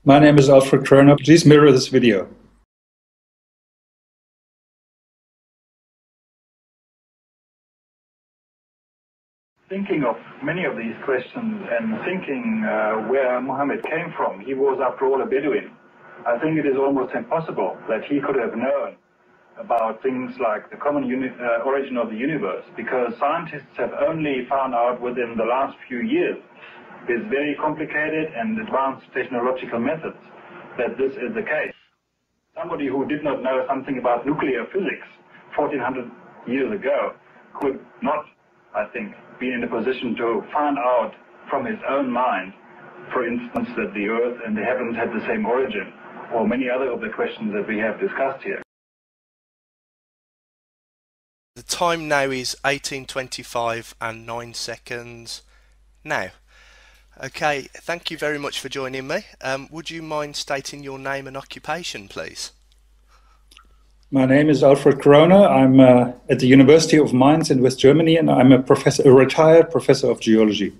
My name is Alfred Kröner. Please mirror this video. Thinking of many of these questions and thinking where Muhammad came from, he was after all a Bedouin. I think it is almost impossible that he could have known about things like the common origin of the universe, because scientists have only found out within the last few years, with very complicated and advanced technological methods, that this is the case. Somebody who did not know something about nuclear physics 1400 years ago could not, I think, be in a position to find out from his own mind, for instance, that the earth and the heavens had the same origin, or many other of the questions that we have discussed here. The time now is 18:25 and 9 seconds now. Okay, thank you very much for joining me. Would you mind stating your name and occupation, please? My name is Alfred Kröner. I'm at the University of Mainz in West Germany, and I'm a retired professor of geology.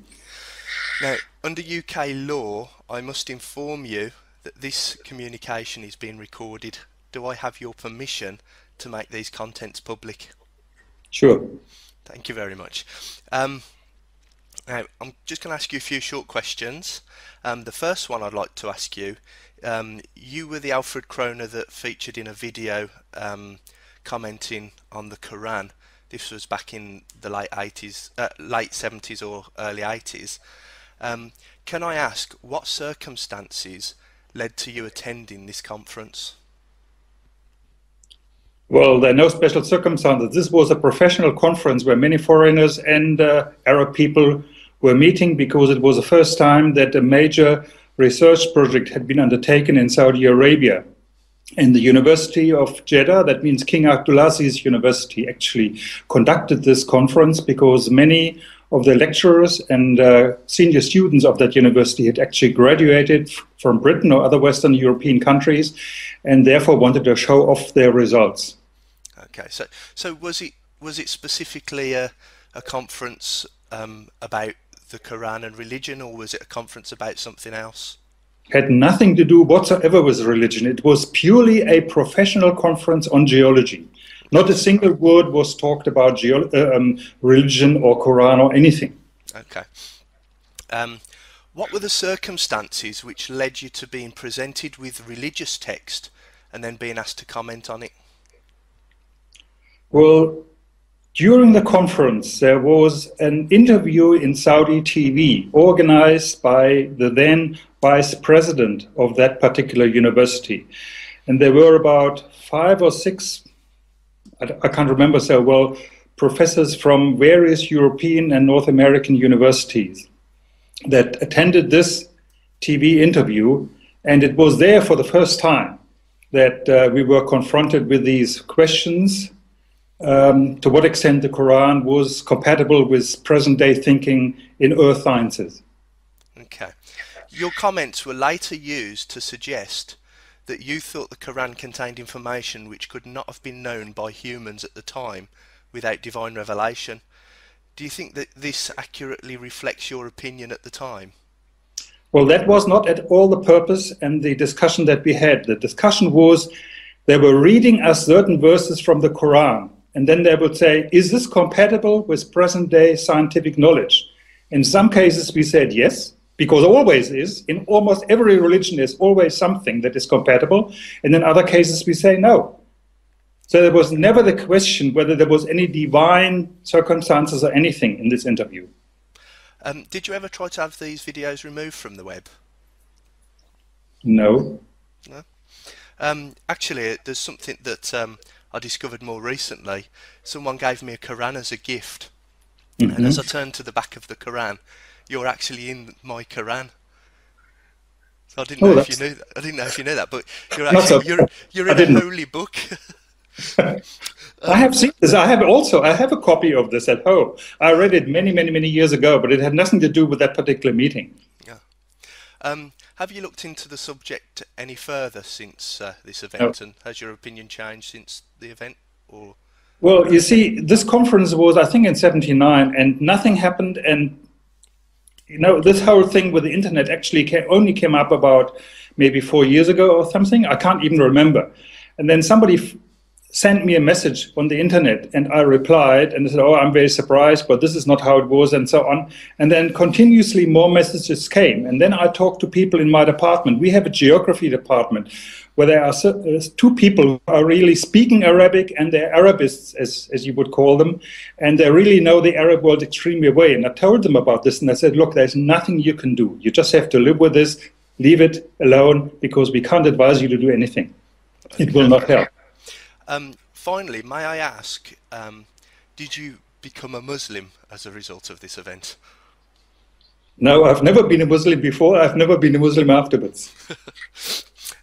Now, under UK law, I must inform you that this communication is being recorded. Do I have your permission to make these contents public? Sure. Thank you very much. Now, I'm just going to ask you a few short questions. The first one I'd like to ask you, you were the Alfred Kröner that featured in a video commenting on the Koran. This was back in the late 70s or early 80s. Can I ask, what circumstances led to you attending this conference? Well, there are no special circumstances. This was a professional conference where many foreigners and Arab people were meeting, because it was the first time that a major research project had been undertaken in Saudi Arabia. And the University of Jeddah, that means King Abdulaziz's University, actually conducted this conference, because many of the lecturers and senior students of that university had actually graduated from Britain or other Western European countries, and therefore wanted to show off their results. Okay, so was it specifically a conference about the Quran and religion, or was it a conference about something else? Had nothing to do whatsoever with religion. It was purely a professional conference on geology. Not a single word was talked about religion or Quran or anything. Okay. What were the circumstances which led you to being presented with religious text and then being asked to comment on it? Well, during the conference, there was an interview in Saudi TV organized by the then vice president of that particular university. And there were about 5 or 6, I can't remember so well, professors from various European and North American universities that attended this TV interview. And it was there for the first time that we were confronted with these questions. To what extent the Quran was compatible with present-day thinking in earth sciences. Okay. Your comments were later used to suggest that you thought the Quran contained information which could not have been known by humans at the time without divine revelation. Do you think that this accurately reflects your opinion at the time? Well, that was not at all the purpose and the discussion that we had. The discussion was, they were reading us certain verses from the Quran, and then they would say, is this compatible with present-day scientific knowledge? In some cases we said yes, because always is. In almost every religion there's always something that is compatible. And in other cases we say no. So there was never the question whether there was any divine circumstances or anything in this interview. Did you ever try to have these videos removed from the web? No. No? Actually, there's something that I discovered more recently. Someone gave me a Quran as a gift, and as I turned to the back of the Quran, you're actually in my Quran. So I didn't know if you knew that. I didn't know if you knew that, but you're actually you're in a holy book. I have seen this. I have a copy of this at home. I read it many years ago, but it had nothing to do with that particular meeting. Yeah. Have you looked into the subject any further since this event, and has your opinion changed since the event? Or well, you see, this conference was, I think, in '79, and nothing happened. And you know, this whole thing with the internet actually only came up about maybe 4 years ago or something. I can't even remember. And then somebody sent me a message on the internet, and I replied and said, oh, I'm very surprised, but this is not how it was, and so on. And then continuously more messages came. And then I talked to people in my department. We have a geography department where there are two people who are really speaking Arabic, and they're Arabists, as you would call them, and they really know the Arab world extremely well. And I told them about this, and I said, look, there's nothing you can do. You just have to live with this, leave it alone, because we can't advise you to do anything. It will not help. Finally, may I ask, did you become a Muslim as a result of this event? No, I've never been a Muslim before. I've never been a Muslim afterwards.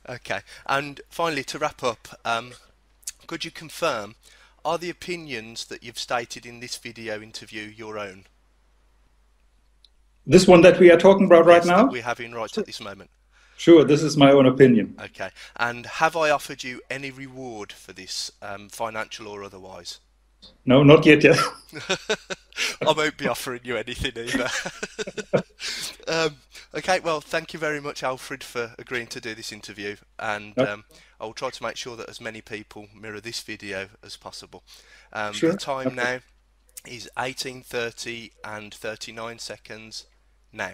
Okay. And finally, to wrap up, could you confirm, are the opinions that you've stated in this video interview your own? This one that we are talking about right now? That we're having right at this moment. Sure, this is my own opinion. Okay. And have I offered you any reward for this, financial or otherwise? No, not yet. I won't be offering you anything either. Okay, well, thank you very much, Alfred, for agreeing to do this interview, and I will try to make sure that as many people mirror this video as possible. Sure. The time now is 18:30 and 39 seconds now.